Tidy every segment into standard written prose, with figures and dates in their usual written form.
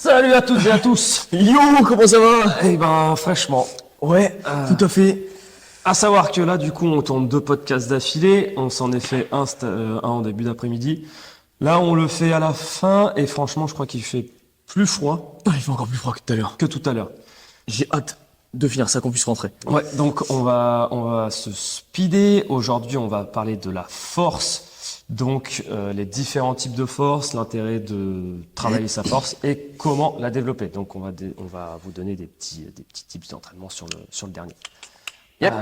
Salut à toutes et à tous. Yo, comment ça va? Eh ben, fraîchement. Ouais, tout à fait. À savoir que là, du coup, on tourne 2 podcasts d'affilée. On s'en est fait un en début d'après-midi. Là, on le fait à la fin et franchement, je crois qu'il fait plus froid Ah, il fait encore plus froid que tout à l'heure. que tout à l'heure. J'ai hâte de finir ça, qu'on puisse rentrer. Ouais, donc on va se speeder. Aujourd'hui, on va parler de la force. Donc, les différents types de force, l'intérêt de travailler sa force et comment la développer. Donc, on va vous donner des petits tips d'entraînement sur le dernier. Yep.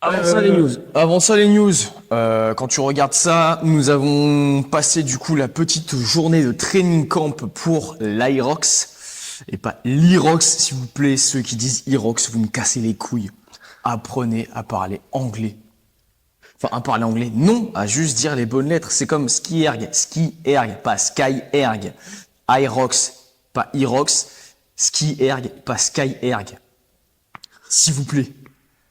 Avant ça, les news. Avant ça, les news. Quand tu regardes ça, nous avons passé du coup la petite journée de training camp pour l'Irox. Et pas l'Irox, s'il vous plaît. Ceux qui disent Irox, vous me cassez les couilles. Apprenez à parler anglais. Enfin, à parler anglais, non, à juste dire les bonnes lettres. C'est comme ski-erg, pas sky-erg. Irox, pas Irox. Ski-erg, pas sky-erg. S'il vous plaît.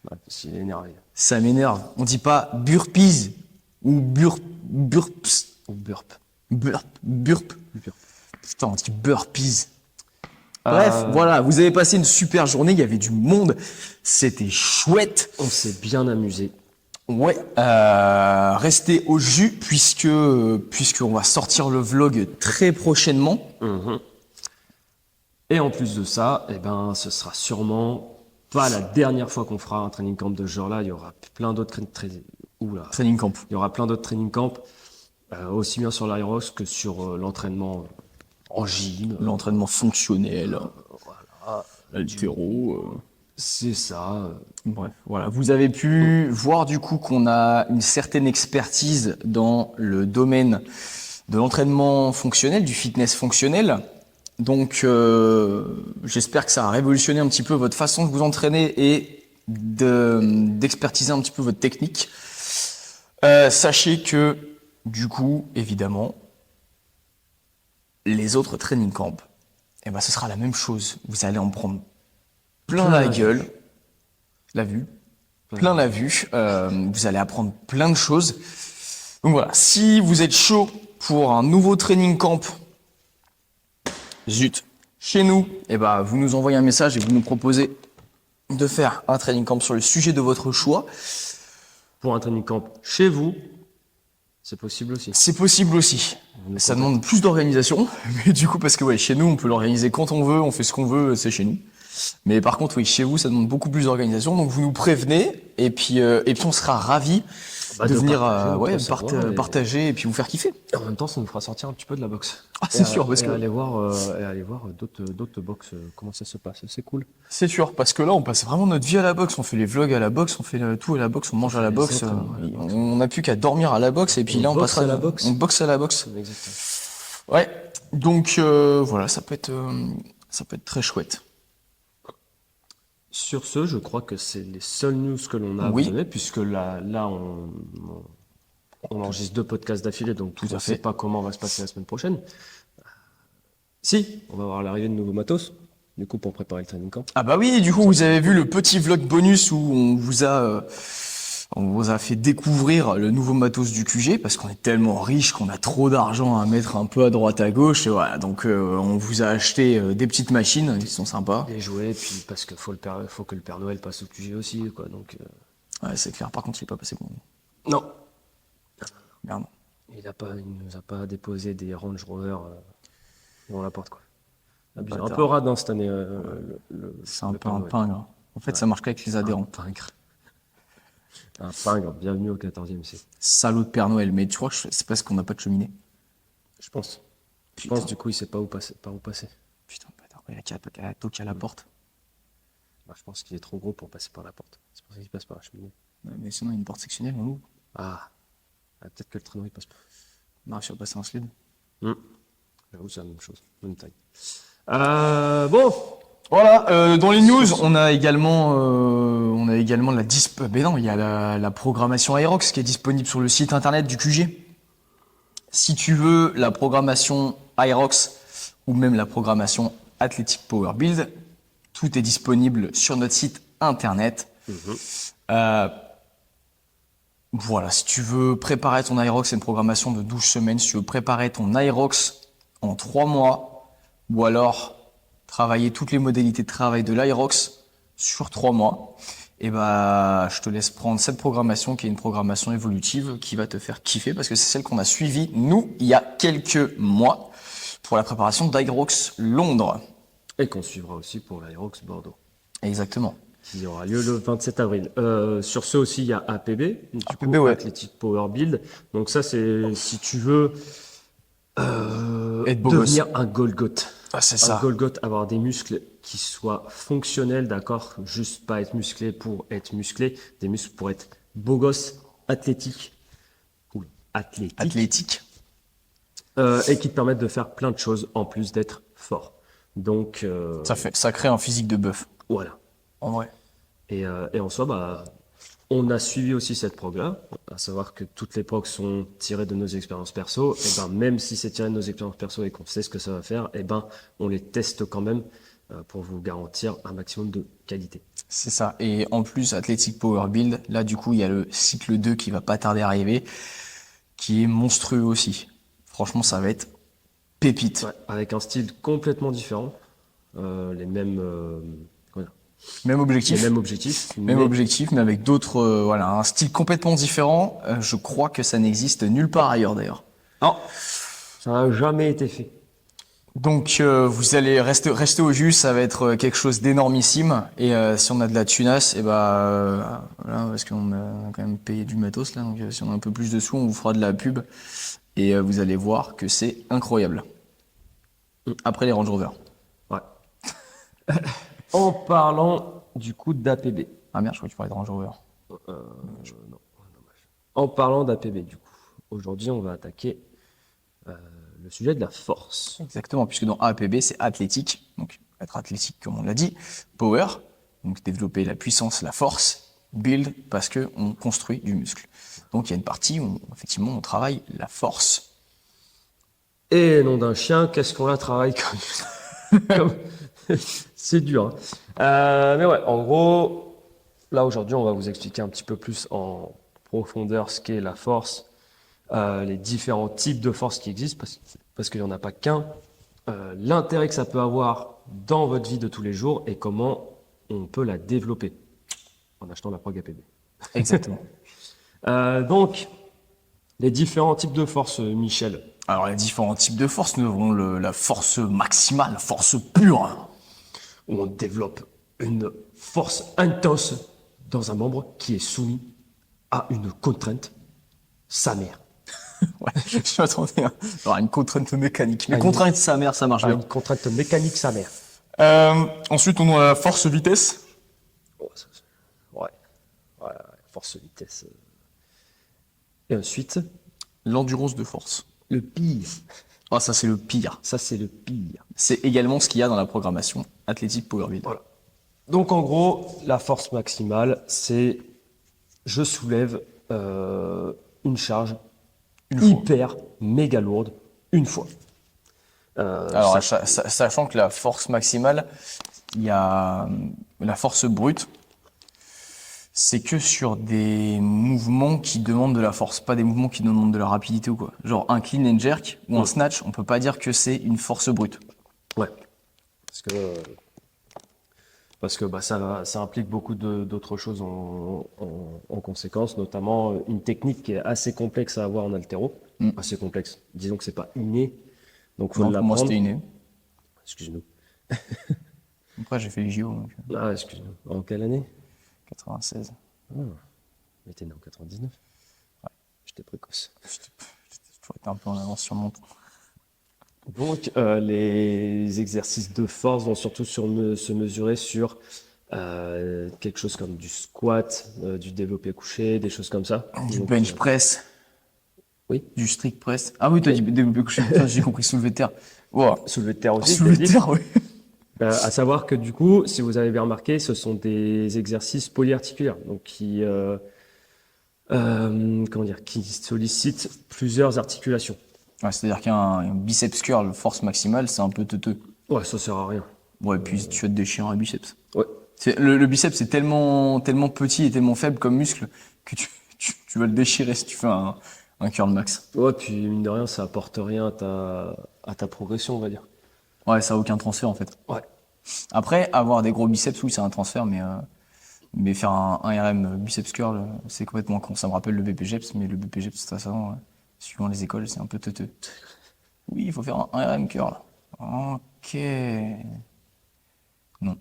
Ouais, s'il est énervé. Ça m'énerve. On dit pas burpees ou burps. Ou burp. Burp. Putain, on dit burpees. Bref, voilà, vous avez passé une super journée, il y avait du monde, c'était chouette. On s'est bien amusé. Ouais, restez au jus puisqu'on va sortir le vlog très prochainement. Et en plus de ça, eh ben, ce sera sûrement pas la dernière fois qu'on fera un training camp de ce genre-là. Il y aura plein d'autres Training camp. Il y aura plein d'autres training camps, aussi bien sur l'Aerox que sur l'entraînement en gym. L'entraînement fonctionnel, l'haltéro. C'est ça. Bref, voilà. Vous avez pu voir du coup qu'on a une certaine expertise dans le domaine de l'entraînement fonctionnel, du fitness fonctionnel. Donc, j'espère que ça a révolutionné un petit peu votre façon de vous entraîner et d'expertiser un petit peu votre technique. Sachez que, du coup, évidemment, les autres training camps, eh ben, ce sera la même chose. Vous allez en prendre plein la gueule, la vue, plein la vue. Vous allez apprendre plein de choses. Donc voilà, si vous êtes chaud pour un nouveau training camp, zut, chez nous, eh ben, vous nous envoyez un message et vous nous proposez de faire un training camp sur le sujet de votre choix. Pour un training camp chez vous, c'est possible aussi. C'est possible aussi. Ça demande plus d'organisation, mais du coup, parce que ouais, chez nous, on peut l'organiser quand on veut, on fait ce qu'on veut, c'est chez nous. Mais par contre, oui, chez vous, ça demande beaucoup plus d'organisation. Donc, vous nous prévenez, et puis on sera ravis de venir partager et puis vous faire kiffer. Et en même temps, ça nous fera sortir un petit peu de la boxe. Ah, c'est sûr, parce que aller voir d'autres box, comment ça se passe. C'est cool. c'est sûr, parce que là, on passe vraiment notre vie à la boxe. On fait les vlogs à la boxe, on fait tout à la boxe, on mange à la boxe. On n'a plus qu'à dormir à la boxe, et puis là, on passera à la boxe. On boxe à la boxe. Exactement. Ouais. Donc voilà, ça peut être très chouette. Sur ce, je crois que c'est les seules news que l'on a à vous donner, puisque là on enregistre 2 podcasts d'affilée, donc on ne sait pas comment va se passer la semaine prochaine. Si, on va avoir l'arrivée de nouveaux matos, du coup, pour préparer le training camp. Ah bah oui, du coup, vous avez vu le petit vlog bonus où on vous a fait découvrir le nouveau matos du QG, parce qu'on est tellement riche qu'on a trop d'argent à mettre un peu à droite à gauche, et voilà. Donc on vous a acheté des petites machines, qui sont sympas. Des jouets, puis parce qu'il faut que le Père Noël passe au QG aussi, quoi. Donc ouais, c'est clair. Par contre, il est pas passé bon. non. Merde. Il nous a pas déposé des Range Rover devant la porte, quoi. Bâtard. Un peu radin cette année. C'est un peu un pingre. En fait, ça marche qu'avec les adhérents. Un pingre, bienvenue au 14e siècle. Salaud de Père Noël. Mais tu crois que c'est parce qu'on n'a pas de cheminée? Je pense. Du coup, il sait pas par où passer. Putain, bâtard, il a toqué à la porte. Bah, je pense qu'il est trop gros pour passer par la porte. C'est pour ça qu'il passe par la cheminée. Ouais, mais sinon, il y a une porte sectionnelle, on l'ouvre. Peut-être que le traîneau il passe pas. Non, je vais passer un slide. J'avoue, c'est la même chose, même taille. Bon, voilà. Dans les news, on a également la mais non, il y a la programmation Aerox qui est disponible sur le site internet du QG. Si tu veux la programmation Aerox ou même la programmation Athletic Power Build, tout est disponible sur notre site internet. Voilà, si tu veux préparer ton Aerox, c'est une programmation de 12 semaines. Si tu veux préparer ton Aerox en 3 mois, ou alors travailler toutes les modalités de travail de l'Aerox sur 3 mois, et bah, je te laisse prendre cette programmation qui est une programmation évolutive qui va te faire kiffer parce que c'est celle qu'on a suivie, nous, il y a quelques mois pour la préparation d'Aerox Londres. Et qu'on suivra aussi pour l'Aerox Bordeaux, Exactement. qui aura lieu le 27 avril. Sur ce aussi, il y a APB, du APB, coup, ouais. Athletic Power Build. Donc ça, c'est si tu veux Être beau devenir un Golgoth. Ah, c'est Un ça. Golgoth, avoir des muscles qui soient fonctionnels, d'accord? Juste pas être musclé pour être musclé, des muscles pour être beau gosse, athlétique ou athlétique, Athlétique. et qui te permettent de faire plein de choses en plus d'être fort. Donc Ça crée un physique de bœuf. voilà. En vrai. Et en soi, bah, on a suivi aussi cette prog-là, à savoir que toutes les progs sont tirées de nos expériences perso. Et ben, même si c'est tiré de nos expériences perso et qu'on sait ce que ça va faire, et ben, on les teste quand même pour vous garantir un maximum de qualité. C'est ça. Et en plus, Athletic Power Build, là, du coup, il y a le cycle 2 qui va pas tarder à arriver, qui est monstrueux aussi. Franchement, ça va être pépite. Ouais, avec un style complètement différent, les mêmes, comment dire, Même les objectif. mêmes objectifs, Même mais objectif, mais avec d'autres, voilà, un style complètement différent. Je crois que ça n'existe nulle part ailleurs d'ailleurs. non, ça n'a jamais été fait. Donc vous allez rester au jus, ça va être quelque chose d'énormissime. Et si on a de la tunasse, et voilà, parce qu'on a quand même payé du matos là, donc si on a un peu plus de sous, on vous fera de la pub et vous allez voir que c'est incroyable. Après les Range Rover. Ouais. En parlant du coup d'APB. Ah merde, je crois que tu parlais de Range Rover. En parlant d'APB, du coup, aujourd'hui, on va attaquer le sujet de la force. Exactement, puisque dans APB c'est athlétique, donc être athlétique comme on l'a dit, power, donc développer la puissance, la force, build parce que on construit du muscle. Donc il y a une partie où effectivement on travaille la force. Et nom d'un chien, qu'est-ce qu'on la travaille comme... C'est dur. Hein. Mais ouais, en gros, là aujourd'hui, on va vous expliquer un petit peu plus en profondeur ce qu'est la force, les différents types de force qui existent, parce qu'il n'y en a pas qu'un, l'intérêt que ça peut avoir dans votre vie de tous les jours et comment on peut la développer en achetant la prog APB. Exactement. Donc, les différents types de force, Michel. Alors les différents types de force, nous avons la force maximale, la force pure. Où on développe une force intense dans un membre qui est soumis à une contrainte, sa mère. Ouais, je m'attendais à une contrainte mécanique. Mais contrainte sa mère, ça marche À bien. une contrainte mécanique, sa mère. Ensuite, on a la force vitesse. Oh, ouais. Ouais, force vitesse. Et ensuite, L'endurance de force. le pire. Ah, ça c'est le pire. Ça, c'est le pire. C'est également ce qu'il y a dans la programmation Athletic Power Build. Voilà. Donc, en gros, la force maximale, c'est je soulève une charge hyper méga lourde une fois. Alors, sachant que la force maximale, il y a la force brute, c'est que sur des mouvements qui demandent de la force, pas des mouvements qui demandent de la rapidité ou quoi. Genre un clean and jerk ou un snatch, on peut pas dire que c'est une force brute. Ouais. Parce que bah, ça implique beaucoup d'autres choses en conséquence, notamment une technique qui est assez complexe à avoir en haltéro. Assez complexe. Disons que c'est pas inné. Donc faut Non, pour moi l'apprendre. c'était inné. Excuse-nous. Après j'ai fait les JO, donc Ah, excuse-nous. En quelle année? 96. Mais t'es né en 99. Ouais. J'étais précoce. J'ai toujours été un peu en avance sur mon temps. Donc, les exercices de force vont surtout se mesurer sur quelque chose comme du squat, du développé couché, des choses comme ça. Du Donc, bench press. Oui. Du strict press. Ah oui, t'as dit développé couché. Putain, j'ai compris soulevé de terre. Wow. soulevé de terre aussi. Soulevé t'as de dit. terre, oui. À savoir que du coup, si vous avez bien remarqué, ce sont des exercices polyarticulaires, donc qui sollicitent plusieurs articulations. Ouais, c'est-à-dire qu'un biceps curl force maximale, c'est un peu teuteux. Ouais, ça sert à rien. Ouais, et puis tu vas te déchirer un biceps. Ouais. Le biceps c'est tellement petit et tellement faible comme muscle que tu vas le déchirer si tu fais un curl max. Ouais, puis mine de rien, ça apporte rien à ta progression, on va dire. Ouais, ça a aucun transfert en fait. Ouais. Après, avoir des gros biceps, oui, c'est un transfert, mais faire un RM biceps curl, c'est complètement con. Ça me rappelle le BPGEPS, mais le BPGEPS, de toute façon, suivant les écoles, c'est un peu teuteux. Oui, il faut faire un RM curl. Ok. Non,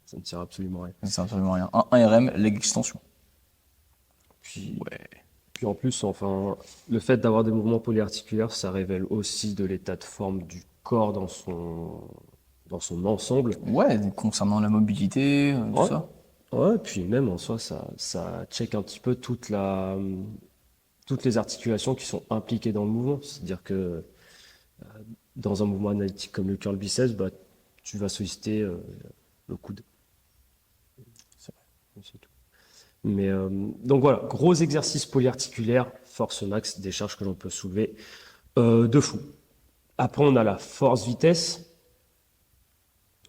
Ça ne sert absolument à rien. ça sert absolument à rien. Un RM, leg extension. Puis, Ouais. puis en plus, enfin, le fait d'avoir des mouvements polyarticulaires, ça révèle aussi de l'état de forme du corps dans son ensemble. Ouais, concernant la mobilité, tout Ouais. ça. Ouais, puis même en soi, ça check un petit peu toutes les articulations qui sont impliquées dans le mouvement. C'est-à-dire que dans un mouvement analytique comme le curl biceps, bah, tu vas solliciter le coude. C'est tout. Mais donc voilà, gros exercice polyarticulaire, force max, des charges que l'on peut soulever de fou. Après, on a la force-vitesse.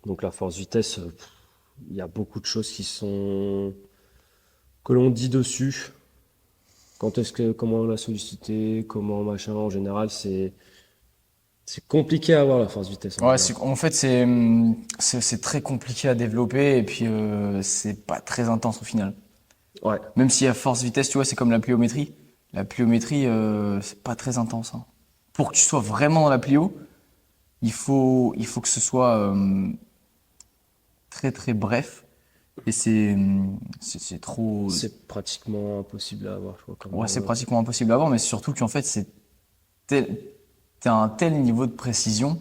Donc la force-vitesse, il y a beaucoup de choses que l'on dit dessus. Comment la solliciter, comment machin, en général, c'est compliqué à avoir la force-vitesse. Ouais, en fait, c'est très compliqué à développer et puis c'est pas très intense au final. Ouais, Même si à force vitesse, tu vois, c'est comme la pliométrie. La pliométrie, c'est pas très intense, hein. Pour que tu sois vraiment dans la plio, il faut que ce soit très très bref. Et c'est trop. c'est pratiquement impossible à avoir, je crois. Ouais, c'est pratiquement impossible à avoir, mais c'est surtout qu'en fait, t'as un tel niveau de précision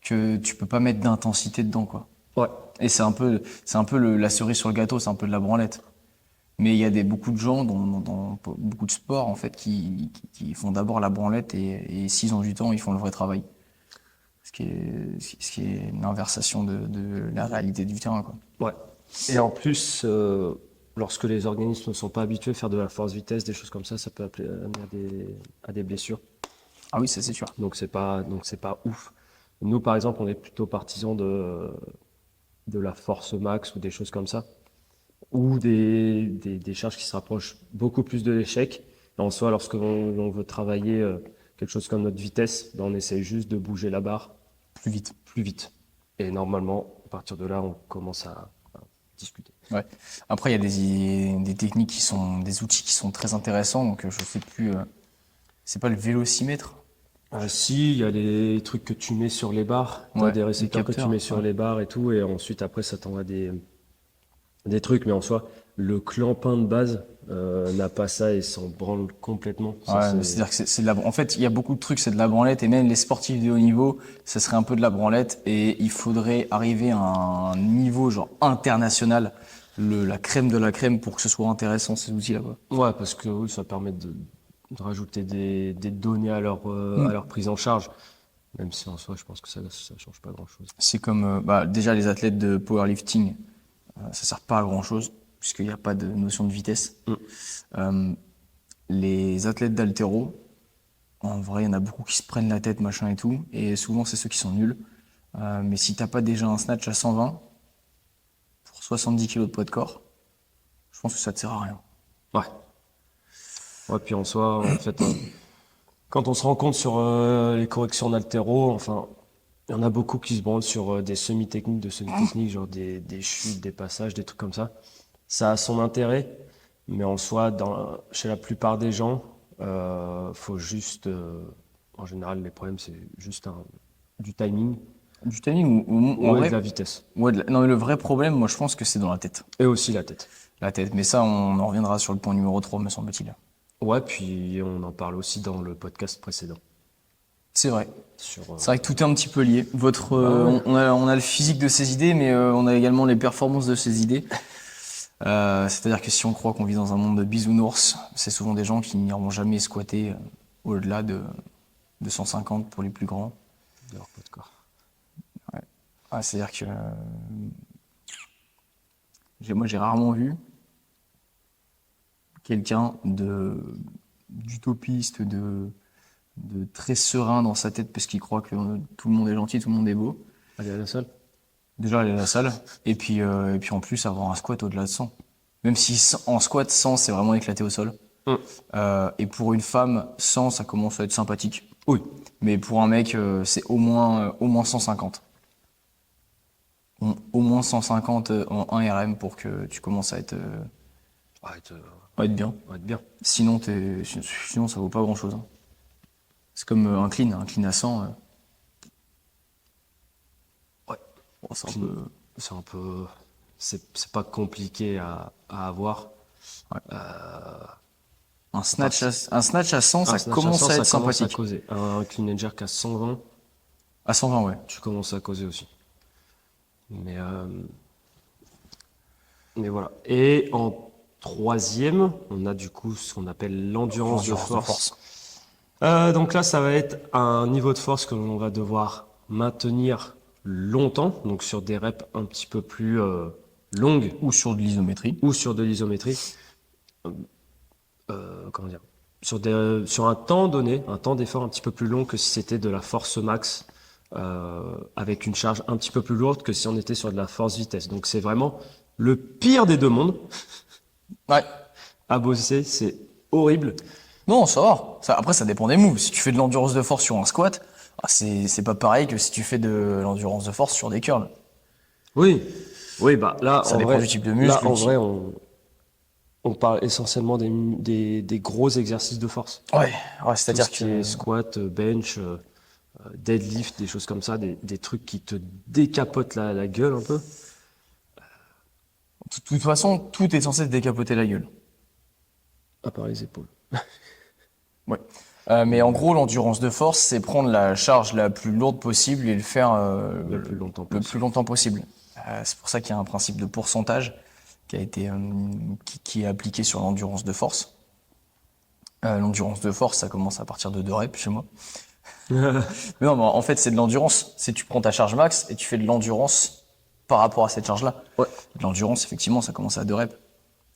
que tu peux pas mettre d'intensité dedans, quoi. Ouais, Et c'est un peu la cerise sur le gâteau, c'est un peu de la branlette. Mais il y a beaucoup de gens dans beaucoup de sports en fait qui font d'abord la branlette et s'ils ont du temps, ils font le vrai travail. Ce qui est une inversation de la réalité du terrain, quoi. ouais. Et en plus, lorsque les organismes ne sont pas habitués à faire de la force-vitesse, des choses comme ça peut amener à des blessures. Ah oui, ça c'est sûr. Donc c'est pas ouf. Nous, par exemple, on est plutôt partisans de la force max ou des choses comme ça, ou des charges qui se rapprochent beaucoup plus de l'échec. Et en soi, lorsque l'on veut travailler quelque chose comme notre vitesse, ben, on essaye juste de bouger la barre Plus vite. plus vite. Et normalement, à partir de là, on commence à discuter. Ouais. Après, il y a des techniques des outils qui sont très intéressants. Donc, je sais plus. C'est pas le vélocimètre. Si, il y a les trucs que tu mets sur les barres, tu as Ouais, des des récepteurs que tu capteurs, mets sur ouais. les barres et tout, et ensuite après ça t'envoie des trucs, mais en soi, le clampin de base n'a pas ça et s'en branle complètement. Ça, Ouais, mais c'est-à-dire que c'est de la. En fait, il y a beaucoup de trucs, c'est de la branlette, et même les sportifs de haut niveau, ça serait un peu de la branlette, et il faudrait arriver à un niveau genre international, la crème de la crème, pour que ce soit intéressant ces outils-là, quoi. Ouais, parce que oui, ça permet de rajouter des données à leur prise en charge, même si en soi, je pense que ça change pas grand-chose. C'est comme déjà les athlètes de powerlifting, ça sert pas à grand-chose puisqu'il n'y a pas de notion de vitesse. Euh, les athlètes d'haltéro, en vrai, il y en a beaucoup qui se prennent la tête, machin et tout, et souvent c'est ceux qui sont nuls. Mais si t'as pas déjà un snatch à 120 pour 70 kg de poids de corps, je pense que ça te sert à rien. Ouais. Ouais, puis en soi, en fait, quand on se rend compte sur les corrections d'haltéro, enfin, il y en a beaucoup qui se branlent sur des semi-techniques de semi-techniques, genre des chutes, des passages, des trucs comme ça. Ça a son intérêt, mais en soi, chez la plupart des gens, faut juste, en général, les problèmes, c'est juste du timing Du timing ou en et de vrai, la vitesse. ouais, non mais le vrai problème, moi je pense que c'est dans la tête. Et aussi la tête. La tête, mais ça on en reviendra sur le point numéro 3, me semble-t-il. Ouais, puis on en parle aussi dans le podcast précédent. C'est vrai. Sur, C'est vrai que tout est un petit peu lié. Ouais. On a le physique de ses idées, mais on a également les performances de ses idées. C'est-à-dire que si on croit qu'on vit dans un monde de bisounours, c'est souvent des gens qui n'iront jamais squatter au-delà de 150 pour les plus grands. de leur poids de corps. Ah, c'est-à-dire que moi j'ai rarement vu quelqu'un d'utopiste, de très serein dans sa tête parce qu'il croit que tout le monde est gentil, tout le monde est beau. Aller à la salle? Déjà aller à la salle et puis en plus avoir un squat au-delà de 100. Même si en squat 100 c'est vraiment éclaté au sol. Et pour une femme, 100, ça commence à être sympathique. Oui. Mais pour un mec, c'est au moins 150. Au moins 150 en 1 RM pour que tu commences à être, à être bien. On va être bien. Sinon, ça vaut pas grand-chose, hein. C'est comme un clean à 100. Ouais. Bon, c'est un Clean. peu... C'est un peu, c'est pas compliqué à avoir. Un snatch à 100, ça commence à être sympathique. Causer. Un clean and jerk à 120, À 120, ouais. tu commences à causer aussi. Mais voilà. Et en troisième, on a du coup ce qu'on appelle l'endurance de force. Donc là, ça va être un niveau de force que l'on va devoir maintenir longtemps, donc sur des reps un petit peu plus longues Ou sur de l'isométrie. ou sur de l'isométrie. Comment dire? Sur un temps donné, un temps d'effort un petit peu plus long que si c'était de la force max, avec une charge un petit peu plus lourde que si on était sur de la force vitesse. Donc c'est vraiment le pire des deux mondes Ouais. à bosser, c'est horrible. Non, ça va. Après, ça dépend des moves. Si tu fais de l'endurance de force sur un squat, c'est pas pareil que si tu fais de l'endurance de force sur des curls. Oui, oui, bah là, Ça en dépend vrai, du type de muscle. là, en vrai, on parle essentiellement des gros exercices de force. Ouais, Tout c'est-à-dire ce qui est squat, bench, deadlift, des choses comme ça, des trucs qui te décapotent la gueule un peu. de toute façon, tout est censé te décapoter la gueule. À part les épaules. Ouais. Mais en gros, l'endurance de force, c'est prendre la charge la plus lourde possible et le faire Le plus longtemps le possible. plus longtemps possible. C'est pour ça qu'il y a un principe de pourcentage qui a été qui est appliqué sur l'endurance de force. L'endurance de force, ça commence à partir de 2 reps chez moi. Mais non, mais en fait, c'est de l'endurance. C'est tu prends ta charge max et tu fais de l'endurance par rapport à cette charge-là. Ouais. L'endurance, effectivement, ça commence à 2 reps,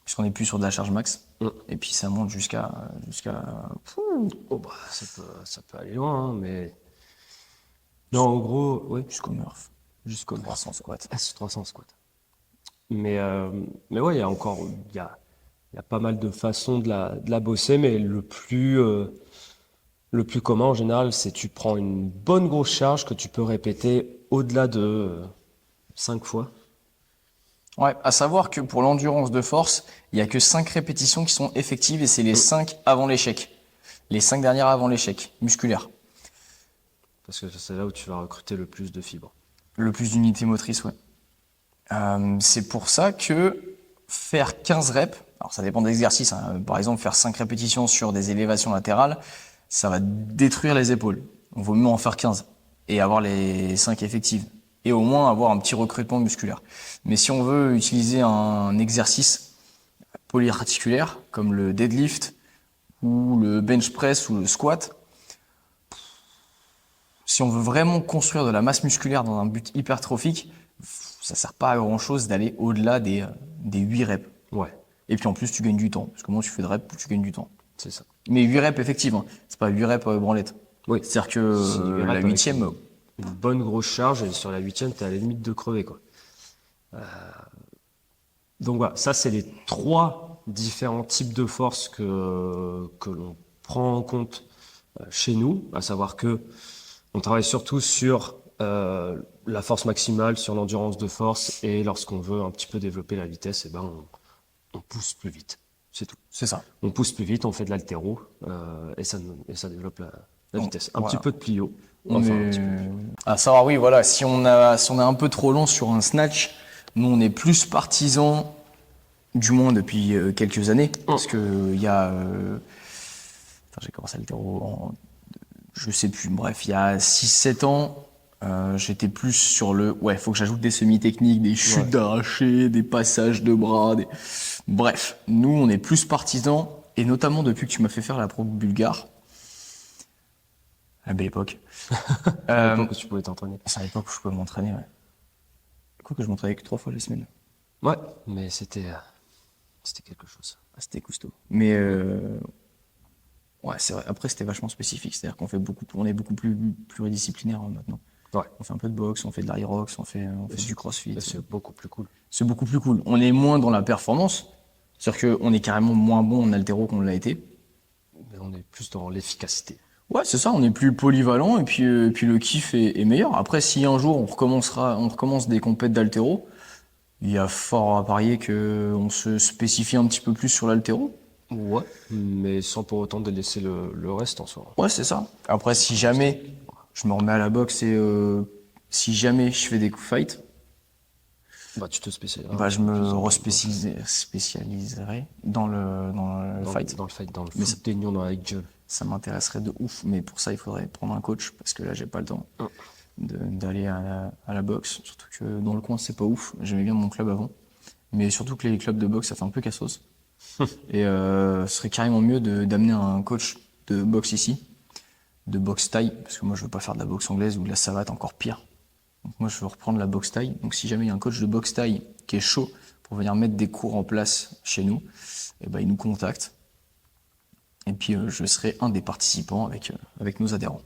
puisqu'on n'est plus sur de la charge max. Mm. Et puis ça monte jusqu'à Oh bah, ça peut aller loin, hein, mais... Non, en gros, oui, jusqu'au Murph, jusqu'au 300 squats. S300 squat. Mais ouais, il y a pas mal de façons de la bosser, mais le plus commun en général, c'est tu prends une bonne grosse charge que tu peux répéter au-delà de 5 fois. Ouais, à savoir que pour l'endurance de force, il y a que 5 répétitions qui sont effectives et c'est les 5 avant l'échec. Les 5 dernières avant l'échec, musculaire. Parce que c'est là où tu vas recruter le plus de fibres. Le plus d'unités motrices, ouais. C'est pour ça que faire 15 reps, alors ça dépend de l'exercice, hein. Par exemple, faire 5 répétitions sur des élévations latérales, ça va détruire les épaules. On vaut mieux en faire 15 et avoir les 5 effectives. Et au moins avoir un petit recrutement musculaire. Mais si on veut utiliser un exercice polyarticulaire, comme le deadlift, ou le bench press, ou le squat, si on veut vraiment construire de la masse musculaire dans un but hypertrophique, ça sert pas à grand chose d'aller au-delà des 8 reps. Ouais, Et puis en plus, tu gagnes du temps. Parce que moins tu fais de reps, plus tu gagnes du temps. c'est ça. Mais 8 reps effectives, hein. C'est pas 8 reps branlette. Oui. C'est-à-dire que Si, 8 reps la avec huitième, une bonne grosse charge, et sur la 8e, t'es à la limite de crever, quoi. Donc voilà, ça c'est les 3 différents types de forces que l'on prend en compte chez nous, à savoir que on travaille surtout sur la force maximale, sur l'endurance de force, et lorsqu'on veut un petit peu développer la vitesse, eh ben on pousse plus vite. C'est tout. c'est ça. On pousse plus vite, on fait de l'haltéro, et ça développe la vitesse. Un voilà. petit peu de plio. Mais, Un petit peu. à savoir, oui, voilà, si on est un peu trop long sur un snatch, nous on est plus partisans, du moins depuis quelques années, parce que il y a, attends, j'ai commencé à l'haltéro en, je sais plus, bref, il y a 6-7 ans, j'étais plus sur le, ouais, faut que j'ajoute des semi-techniques, des chutes d'arraché, des passages de bras, bref, nous on est plus partisans, et notamment depuis que tu m'as fait faire la pro bulgare. À la belle époque. À l'époque où tu pouvais t'entraîner. C'est à l'époque où je pouvais m'entraîner, ouais. Quoi que je m'entraînais que 3 fois la semaine. Ouais, mais c'était quelque chose. C'était costaud. Mais ouais, c'est vrai. Après, c'était vachement spécifique. C'est-à-dire on est beaucoup plus pluridisciplinaire maintenant. Ouais. On fait un peu de boxe, on fait de l'aerox, on fait du crossfit. C'est beaucoup plus cool. C'est beaucoup plus cool. On est moins dans la performance, C'est-à-dire qu'on est carrément moins bon en haltéro qu'on l'a été. Mais on est plus dans l'efficacité. Ouais, c'est ça, on est plus polyvalent et puis le kiff est meilleur. Après, si un jour on recommence des compètes d'haltéro, il y a fort à parier que on se spécifie un petit peu plus sur l'haltéro. Ouais, mais sans pour autant délaisser le reste en soi. Ouais, c'est ça. Après, si jamais je me remets à la boxe et si jamais je fais des fights, Bah, tu te spécialises. bah, je me spécialiserai dans le fight. Dans le fight, dans le Mais foot des nions dans la gueule. Ça m'intéresserait de ouf, mais pour ça, il faudrait prendre un coach parce que là, j'ai pas le temps d'aller à la boxe. Surtout que dans le coin, c'est pas ouf. J'aimais bien mon club avant. Mais surtout que les clubs de boxe, ça fait un peu cassos. Et ce serait carrément mieux d'amener un coach de boxe ici, de boxe thaï, parce que moi, je veux pas faire de la boxe anglaise ou de la savate, encore pire. Donc moi, je veux reprendre la boxe thaï. Donc si jamais il y a un coach de boxe thaï qui est chaud pour venir mettre des cours en place chez nous, et ben, il nous contacte. Et puis je serai un des participants avec nos adhérents.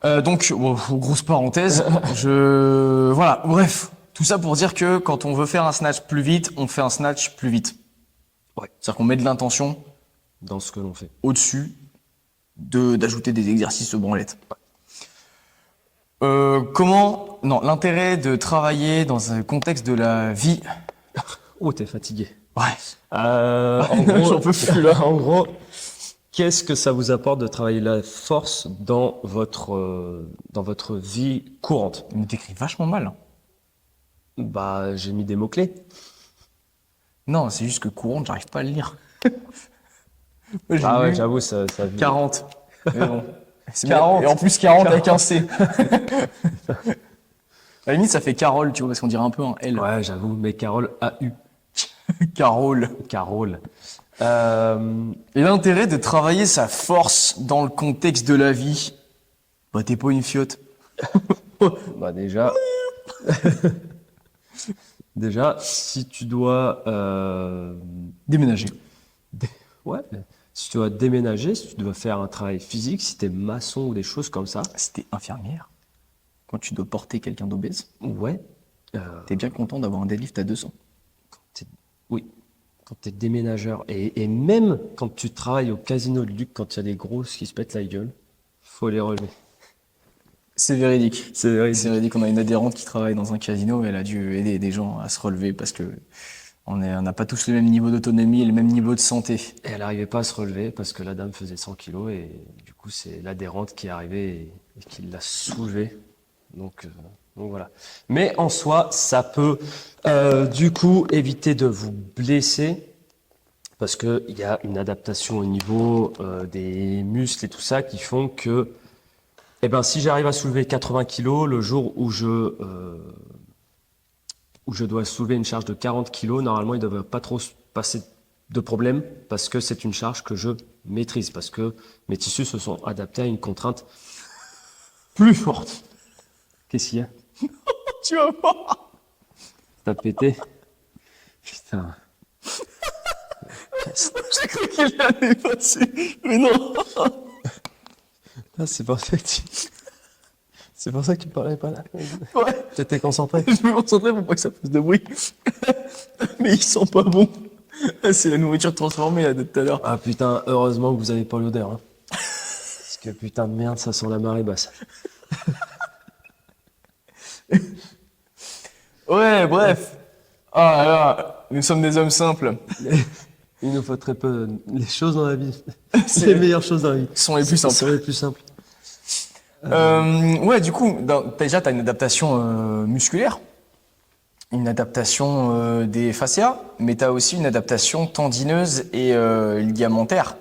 Donc, grosse parenthèse, voilà, bref, tout ça pour dire que quand on veut faire un snatch plus vite, on fait un snatch plus vite. Ouais. C'est-à-dire qu'on met de l'intention Dans ce que l'on fait. au-dessus d'ajouter des exercices de branlette. L'intérêt de travailler dans un contexte de la vie. Oh, t'es fatigué. Ouais. En gros, J'en peux plus, là. En gros, qu'est-ce que ça vous apporte de travailler la force dans votre vie courante? Mais t'écris vachement mal. Bah, j'ai mis des mots-clés. Non, c'est juste que courante, j'arrive pas à le lire. Moi, j'ai Ah ouais, lu j'avoue, ça 40. Mais bon. C'est 40. Et en plus 40 avec un C. À la limite, ça fait Carole, tu vois, parce qu'on dirait un peu un L. Ouais, j'avoue, mais Carole a eu. Carole. Carole. Et l'intérêt de travailler sa force dans le contexte de la vie, bah t'es pas une fiotte. Bah déjà, si tu dois, Déménager. ouais, si tu dois déménager, si tu dois faire un travail physique, si t'es maçon ou des choses comme ça, Si t'es infirmière, quand tu dois porter quelqu'un d'obèse, ouais, t'es bien content d'avoir un deadlift à 200. oui, quand t'es déménageur et même quand tu travailles au casino de Luc, quand il y a des grosses qui se pètent la gueule, faut les relever. C'est véridique. C'est vrai. C'est véridique. On a une adhérente qui travaille dans un casino et elle a dû aider des gens à se relever parce que on n'a pas tous le même niveau d'autonomie et le même niveau de santé. Et elle n'arrivait pas à se relever parce que la dame faisait 100 kilos et du coup c'est l'adhérente qui est arrivée et qui l'a soulevée. Donc voilà. Mais en soi, ça peut du coup éviter de vous blesser parce que il y a une adaptation au niveau des muscles et tout ça qui font que, eh ben, si j'arrive à soulever 80 kilos le jour où je dois soulever une charge de 40 kilos, normalement, il ne devrait pas trop se passer de problème parce que c'est une charge que je maîtrise, parce que mes tissus se sont adaptés à une contrainte plus forte. Qu'est-ce qu'il y a? Tu vas voir. T'as pété? Putain. J'ai cru qu'il allait passer. Mais non. Ah, c'est pour ça que c'est pour ça que tu parlais pas là. Ouais. T'étais concentré? Je me concentrais pour pas que ça fasse de bruit. Mais ils sont pas bons. C'est la nourriture transformée là de tout à l'heure. Ah putain, heureusement que vous avez pas l'odeur. Hein. Parce que putain de merde, ça sent la marée basse. Ouais, bref. Ah là, nous sommes des hommes simples. Il nous faut très peu. Les choses dans la vie, c'est les meilleures choses dans la vie. Sont les plus simples. sont les plus simples. Ouais, du coup, déjà, t'as une adaptation musculaire, une adaptation des fascias, mais t'as aussi une adaptation tendineuse et ligamentaire.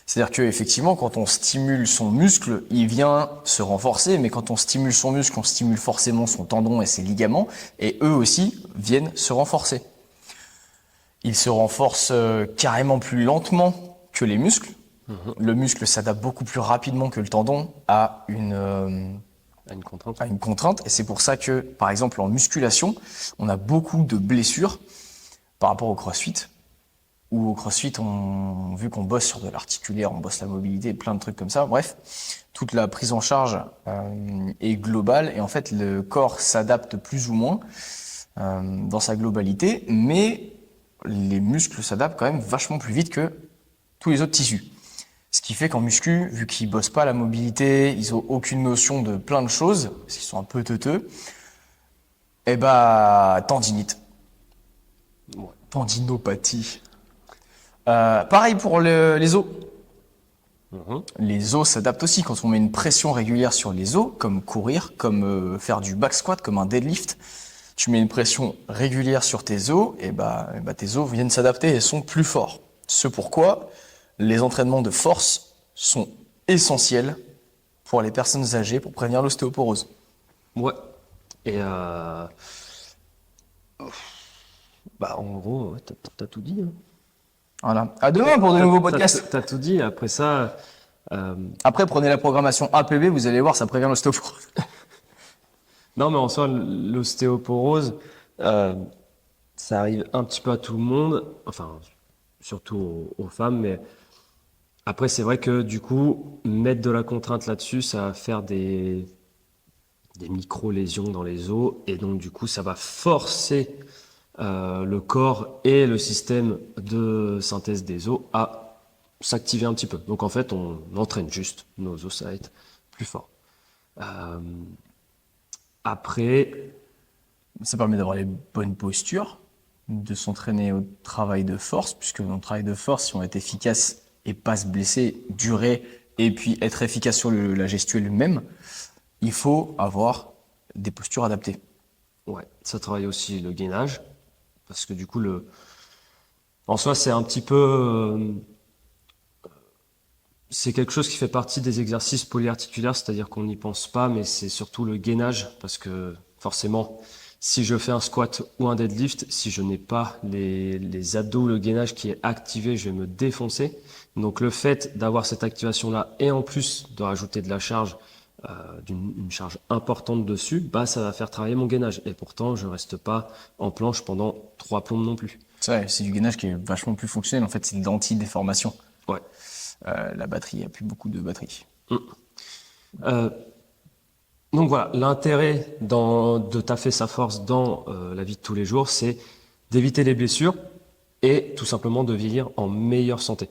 C'est-à-dire que effectivement, quand on stimule son muscle, il vient se renforcer, mais quand on stimule son muscle, on stimule forcément son tendon et ses ligaments, et eux aussi viennent se renforcer. Ils se renforcent carrément plus lentement que les muscles. Le muscle s'adapte beaucoup plus rapidement que le tendon à une contrainte. Et c'est pour ça que, par exemple, en musculation, on a beaucoup de blessures par rapport au crossfit. Où au crossfit, vu qu'on bosse sur de l'articulaire, on bosse la mobilité, plein de trucs comme ça. Bref, toute la prise en charge est globale. Et en fait, le corps s'adapte plus ou moins dans sa globalité. Mais les muscles s'adaptent quand même vachement plus vite que tous les autres tissus. Ce qui fait qu'en muscu, vu qu'ils bossent pas la mobilité, ils ont aucune notion de plein de choses, parce qu'ils sont un peu teuteux, et bah, tendinite. Ouais. Tendinopathie. Pareil pour les os. Mhm. Les os s'adaptent aussi quand on met une pression régulière sur les os, comme courir, comme faire du back squat, comme un deadlift. Tu mets une pression régulière sur tes os, et bah tes os viennent s'adapter et sont plus forts. Ce pourquoi les entraînements de force sont essentiels pour les personnes âgées pour prévenir l'ostéoporose. Ouais. Et en gros, ouais, t'as tout dit. Hein. Voilà. À demain pour de nouveaux podcasts. T'as tout dit. Après ça, Après, prenez la programmation APB, vous allez voir, ça prévient l'ostéoporose. non, mais en soi, l'ostéoporose, ça arrive un petit peu à tout le monde, enfin, surtout aux femmes, mais après, c'est vrai que du coup, mettre de la contrainte là-dessus, ça va faire des micro-lésions dans les os, et donc du coup, ça va forcer le corps et le système de synthèse des os à s'activer un petit peu. Donc en fait, on entraîne juste nos os à être plus forts. Après, Ça permet d'avoir les bonnes postures, de s'entraîner au travail de force, puisque dans le travail de force, si on est efficace et pas se blesser, durer, et puis être efficace sur la gestuelle même, il faut avoir des postures adaptées. ouais, ça travaille aussi le gainage, parce que du coup, en soi, c'est un petit peu, c'est quelque chose qui fait partie des exercices polyarticulaires, c'est-à-dire qu'on n'y pense pas, mais c'est surtout le gainage, parce que forcément, si je fais un squat ou un deadlift, si je n'ai pas les abdos, le gainage qui est activé, je vais me défoncer. Donc le fait d'avoir cette activation-là et en plus de rajouter de la charge, une charge importante dessus, bah ça va faire travailler mon gainage. Et pourtant, je reste pas en planche pendant 3 plombes non plus. C'est du gainage qui est vachement plus fonctionnel. En fait, c'est de l'anti-déformation. Ouais. La batterie, il n'y a plus beaucoup de batterie. Euh, donc voilà, l'intérêt de taffer sa force dans la vie de tous les jours, c'est d'éviter les blessures et tout simplement de vieillir en meilleure santé.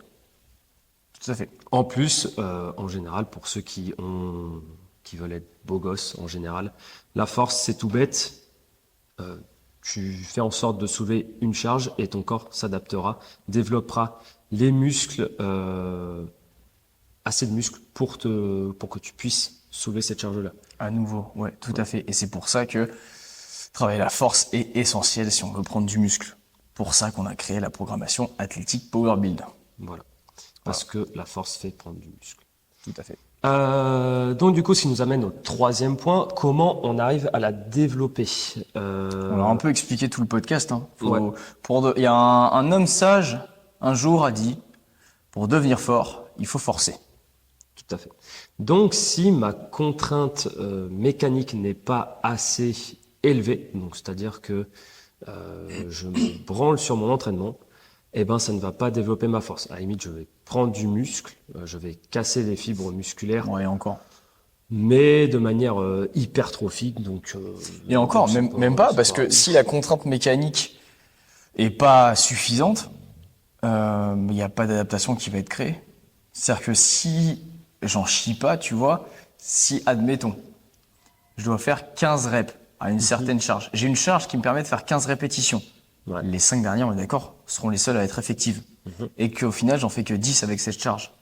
Tout à fait. En plus, en général, pour ceux qui veulent être beaux gosses en général, la force, c'est tout bête. Tu fais en sorte de soulever une charge et ton corps s'adaptera, développera les muscles, assez de muscles pour que tu puisses soulever cette charge-là. À nouveau, ouais, tout à fait. Et c'est pour ça que travailler la force est essentiel si on veut prendre du muscle. Pour ça qu'on a créé la programmation Athletic Power Build. Voilà. Parce que la force fait prendre du muscle. Tout à fait. Donc du coup, ce qui nous amène au troisième point, comment on arrive à la développer. On a un peu expliqué tout le podcast. Hein. Ouais. Il y a un homme sage, un jour, a dit, pour devenir fort, il faut forcer. Tout à fait. Donc si ma contrainte mécanique n'est pas assez élevée, donc c'est-à-dire que je me branle sur mon entraînement, eh ben ça ne va pas développer ma force. À la limite, je vais prendre du muscle, je vais casser les fibres musculaires, Ouais, encore. mais de manière hypertrophique. Donc Et encore, donc même pas, c'est parce que si la contrainte mécanique est pas suffisante, il n'y a pas d'adaptation qui va être créée. C'est-à-dire que si j'en chie pas, tu vois, si, admettons, je dois faire 15 reps à une certaine charge, j'ai une charge qui me permet de faire 15 répétitions. Ouais. Les 5 dernières, on est d'accord, seront les seules à être effectives. Et qu'au final, j'en fais que 10 avec cette charge.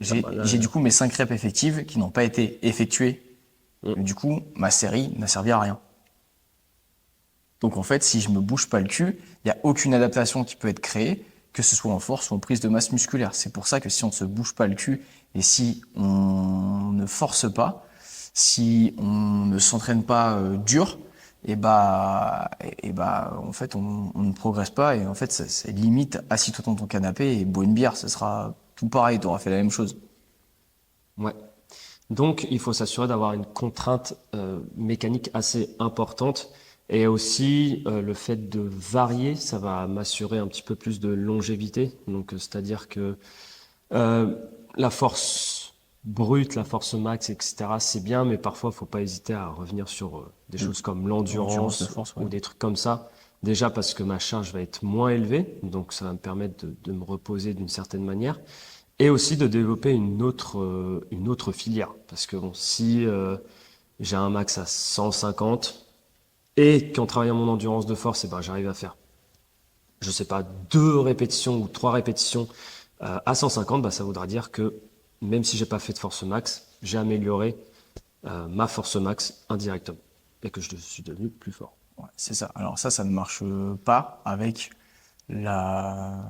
J'ai du coup mes 5 reps effectives qui n'ont pas été effectuées. Et du coup, ma série n'a servi à rien. Donc en fait, si je me bouge pas le cul, il n'y a aucune adaptation qui peut être créée, que ce soit en force ou en prise de masse musculaire. C'est pour ça que si on ne se bouge pas le cul et si on ne force pas, si on ne s'entraîne pas dur, en fait, on ne progresse pas et en fait, c'est limite assis-toi dans ton canapé et bois une bière. Ce sera tout pareil, tu auras fait la même chose. Ouais. Donc, il faut s'assurer d'avoir une contrainte mécanique assez importante. Et aussi, le fait de varier, ça va m'assurer un petit peu plus de longévité. Donc, c'est-à-dire que la force brute, la force max, etc., c'est bien, mais parfois, il faut pas hésiter à revenir sur des choses comme l'endurance de force, ouais. ou des trucs comme ça. Déjà parce que ma charge va être moins élevée, donc ça va me permettre de me reposer d'une certaine manière, et aussi de développer une autre filière. Parce que bon, si j'ai un max à 150 et qu'en travaillant mon endurance de force, eh ben, j'arrive à faire, je sais pas, 2 répétitions ou 3 répétitions à 150, bah, ça voudra dire que même si j'ai pas fait de force max, j'ai amélioré ma force max indirectement et que je suis devenu plus fort. Ouais, c'est ça. Alors ça ne marche pas avec la...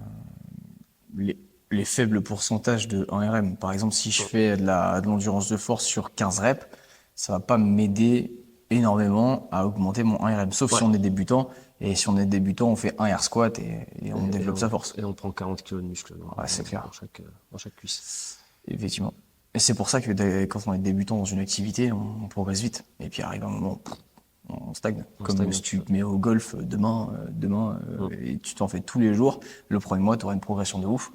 les faibles pourcentages de 1RM. Par exemple, si je fais de l'endurance de force sur 15 reps, ça va pas m'aider énormément à augmenter mon 1RM. Sauf si on est débutant. Et si on est débutant, on fait un air squat et on développe sa force. Et on prend 40 kg de muscle c'est clair. Dans chaque cuisse. Effectivement. Et c'est pour ça que quand on est débutant dans une activité, on progresse vite. Et puis arrive un moment, on stagne. Comme si tu te mets au golf demain, et tu t'en fais tous les jours, le premier mois, tu auras une progression de ouf.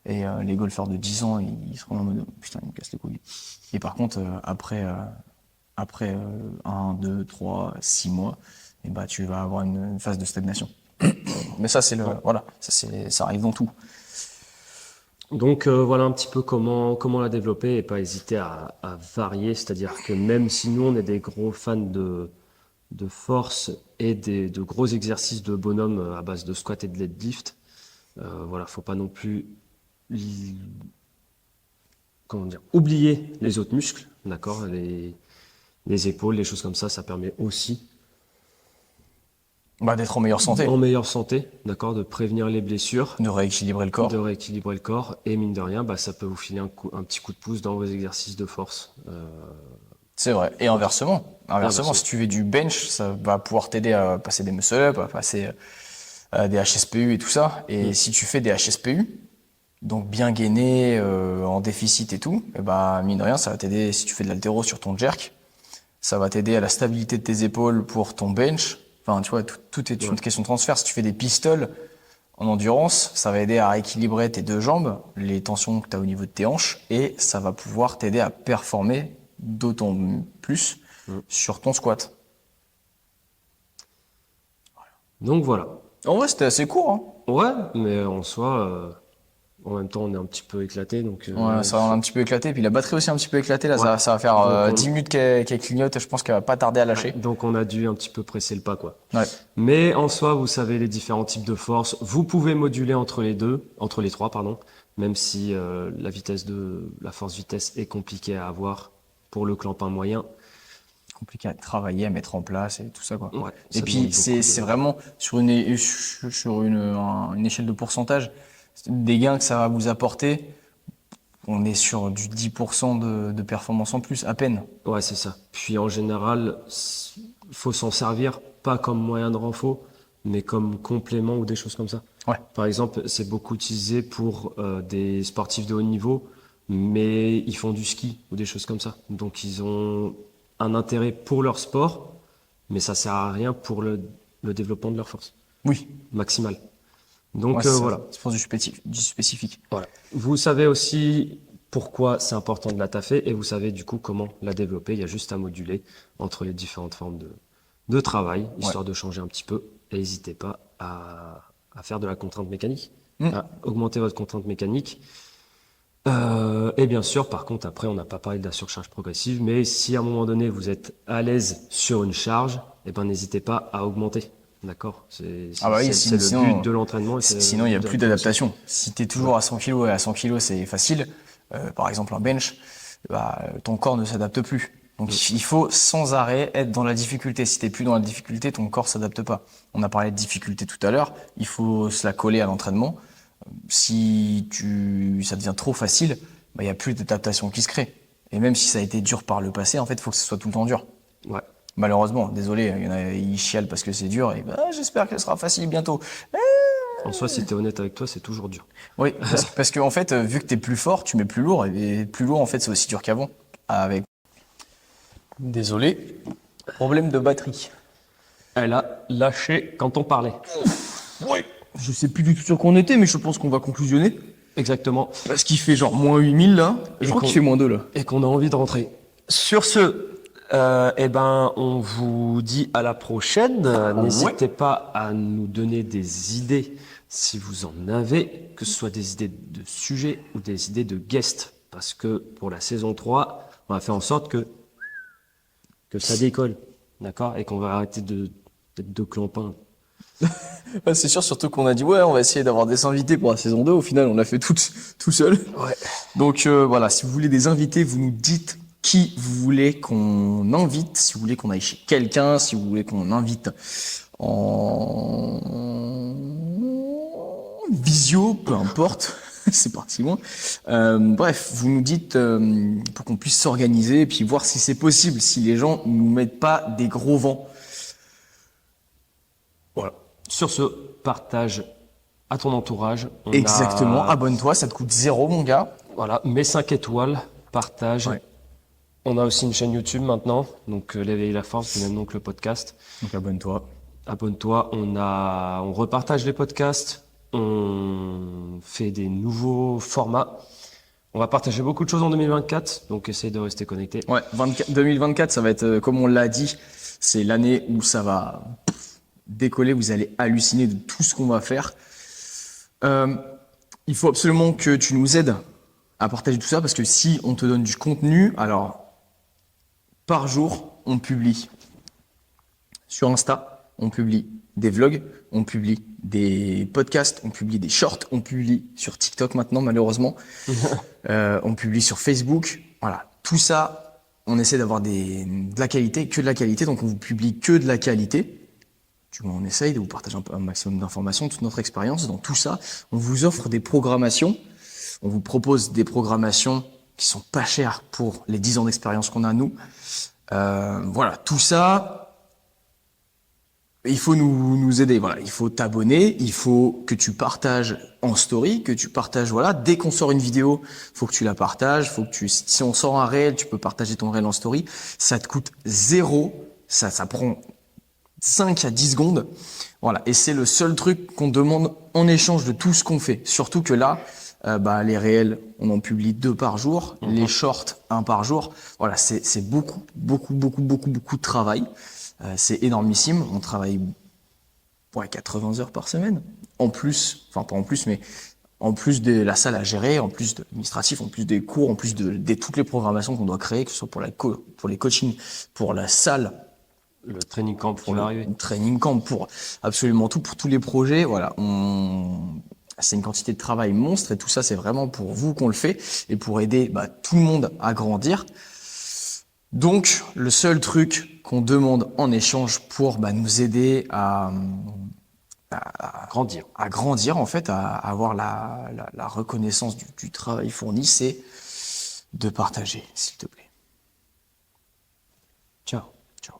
Et les golfeurs de 10 ans, ils seront en mode putain, ils me cassent les couilles. Et par contre, après 1, 2, 3, 6 mois, et bah, tu vas avoir une phase de stagnation. Mais ça, voilà, ça arrive dans tout. Donc voilà un petit peu comment la développer et pas hésiter à varier. C'est-à-dire que même si nous, on est des gros fans de force et de gros exercices de bonhomme à base de squat et de deadlift, voilà, faut pas non plus oublier les autres muscles, d'accord, les épaules, les choses comme ça permet aussi d'être en meilleure santé. En meilleure santé, d'accord, de prévenir les blessures, de rééquilibrer le corps. Et mine de rien, ça peut vous filer un petit coup de pouce dans vos exercices de force. C'est vrai. Et inversement, si tu fais du bench, ça va pouvoir t'aider à passer des muscle-up, à passer des HSPU et tout ça. Et si tu fais des HSPU, donc bien gainé, en déficit et tout, et mine de rien, ça va t'aider si tu fais de l'haltéro sur ton jerk. Ça va t'aider à la stabilité de tes épaules pour ton bench. Enfin, tu vois, tout est une question de transfert. Si tu fais des pistoles en endurance, ça va aider à rééquilibrer tes 2 jambes, les tensions que tu as au niveau de tes hanches, et ça va pouvoir t'aider à performer d'autant plus sur ton squat. Donc voilà. En vrai, c'était assez court. Hein. Ouais, mais en soi, en même temps, on est un petit peu éclaté. Donc, ouais, ça va un petit peu éclaté. Puis la batterie aussi un petit peu éclatée. Là, ouais. ça va faire 10 minutes qu'elle clignote. Je pense qu'elle va pas tarder à lâcher. Donc on a dû un petit peu presser le pas, quoi. Ouais. Mais en soi, vous savez les différents types de force. Vous pouvez moduler entre les 3, pardon. Même si la force vitesse est compliquée à avoir pour le clampin moyen. Compliqué à travailler, à mettre en place et tout ça, quoi. Ouais, et puis c'est vraiment sur une échelle de pourcentage des gains que ça va vous apporter. On est sur du 10% de performance en plus, à peine. Ouais, c'est ça. Puis en général, faut s'en servir pas comme moyen de renfort, mais comme complément ou des choses comme ça. Ouais. Par exemple, c'est beaucoup utilisé pour des sportifs de haut niveau, mais ils font du ski ou des choses comme ça. Donc ils ont un intérêt pour leur sport, mais ça sert à rien pour le développement de leur force. Oui. Maximale. Donc voilà. C'est pour du spécifique. Voilà. Vous savez aussi pourquoi c'est important de la taffer et vous savez du coup comment la développer. Il y a juste à moduler entre les différentes formes de travail, histoire de changer un petit peu. Et n'hésitez pas à faire de la contrainte mécanique, à augmenter votre contrainte mécanique. Et bien sûr, par contre, après, on n'a pas parlé de la surcharge progressive, mais si à un moment donné, vous êtes à l'aise sur une charge, n'hésitez pas à augmenter. D'accord, c'est le but de l'entraînement. Sinon, il n'y a plus d'adaptation. Si tu es toujours à 100 kg et à 100 kg, c'est facile. Par exemple, un bench, ton corps ne s'adapte plus. Donc, il faut sans arrêt être dans la difficulté. Si tu n'es plus dans la difficulté, ton corps ne s'adapte pas. On a parlé de difficulté tout à l'heure. Il faut se la coller à l'entraînement. Si ça devient trop facile, il n'y a plus d'adaptation qui se crée. Et même si ça a été dur par le passé, en fait, il faut que ce soit tout le temps dur. Ouais. Malheureusement, désolé, il y en a, ils chialent parce que c'est dur et j'espère qu'elle sera facile bientôt. En soi, si t'es honnête avec toi, c'est toujours dur. Oui, parce que en fait, vu que t'es plus fort, tu mets plus lourd et plus lourd, en fait, c'est aussi dur qu'avant. Désolé, problème de batterie. Elle a lâché quand on parlait. Oui. Je sais plus du tout sur quoi on était, mais je pense qu'on va conclusionner. Exactement. Parce qu'il fait genre moins 8000 là. Je crois qu'il fait moins 2 là. Et qu'on a envie de rentrer. Sur ce, Eh ben, on vous dit à la prochaine. N'hésitez pas à nous donner des idées si vous en avez, que ce soit des idées de sujets ou des idées de guests. Parce que pour la saison 3, on va faire en sorte que ça décolle. D'accord? Et qu'on va arrêter d'être deux clampins. Ouais, c'est sûr, surtout qu'on a dit, ouais, on va essayer d'avoir des invités pour la saison 2. Au final, on l'a fait tout seul. Ouais. Donc voilà, si vous voulez des invités, vous nous dites qui vous voulez qu'on invite, si vous voulez qu'on aille chez quelqu'un, si vous voulez qu'on invite en visio, peu importe, c'est parti loin. Bref, vous nous dites pour qu'on puisse s'organiser et puis voir si c'est possible, si les gens nous mettent pas des gros vents. Voilà. Sur ce, partage à ton entourage. Exactement, abonne-toi, ça te coûte 0 mon gars. Voilà, mets 5 étoiles, partage. Ouais. On a aussi une chaîne YouTube maintenant, donc l'éveil et la force, du même nom que le podcast. Donc abonne-toi. Abonne-toi, on repartage les podcasts, on fait des nouveaux formats. On va partager beaucoup de choses en 2024, donc essaye de rester connecté. Ouais, 2024, ça va être, comme on l'a dit, c'est l'année où ça va décoller, vous allez halluciner de tout ce qu'on va faire. Il faut absolument que tu nous aides à partager tout ça, parce que si on te donne du contenu, alors par jour, on publie sur Insta, on publie des vlogs, on publie des podcasts, on publie des shorts, on publie sur TikTok maintenant malheureusement, on publie sur Facebook. Voilà, tout ça, on essaie d'avoir de la qualité, que de la qualité, donc on vous publie que de la qualité. Du moins, on essaye de vous partager un maximum d'informations, toute notre expérience. Dans tout ça, on vous offre des programmations, on vous propose des programmations qui sont pas chères pour les 10 ans d'expérience qu'on a nous. Voilà, tout ça, il faut nous aider. Voilà, il faut t'abonner, il faut que tu partages en story, que tu partages. Voilà, dès qu'on sort une vidéo, faut que tu la partages. Si on sort un réel, tu peux partager ton réel en story. Ça te coûte 0, ça prend 5 à 10 secondes. Voilà, et c'est le seul truc qu'on demande en échange de tout ce qu'on fait. Surtout que là, les réels, on en publie 2 par jour, les shorts 1 par jour. Voilà, c'est beaucoup de travail. C'est énormissime. On travaille 80 heures par semaine. En plus, enfin pas en plus, mais en plus de la salle à gérer, en plus de l'administratif, en plus des cours, en plus de toutes les programmations qu'on doit créer, que ce soit pour les coachings, pour la salle, le training camp pour l'arrivée. Le training camp, pour absolument tout, pour tous les projets. Voilà, c'est une quantité de travail monstre et tout ça, c'est vraiment pour vous qu'on le fait et pour aider tout le monde à grandir. Donc, le seul truc qu'on demande en échange pour nous aider à grandir en fait, à avoir la reconnaissance du travail fourni, c'est de partager, s'il te plaît. Ciao. Ciao.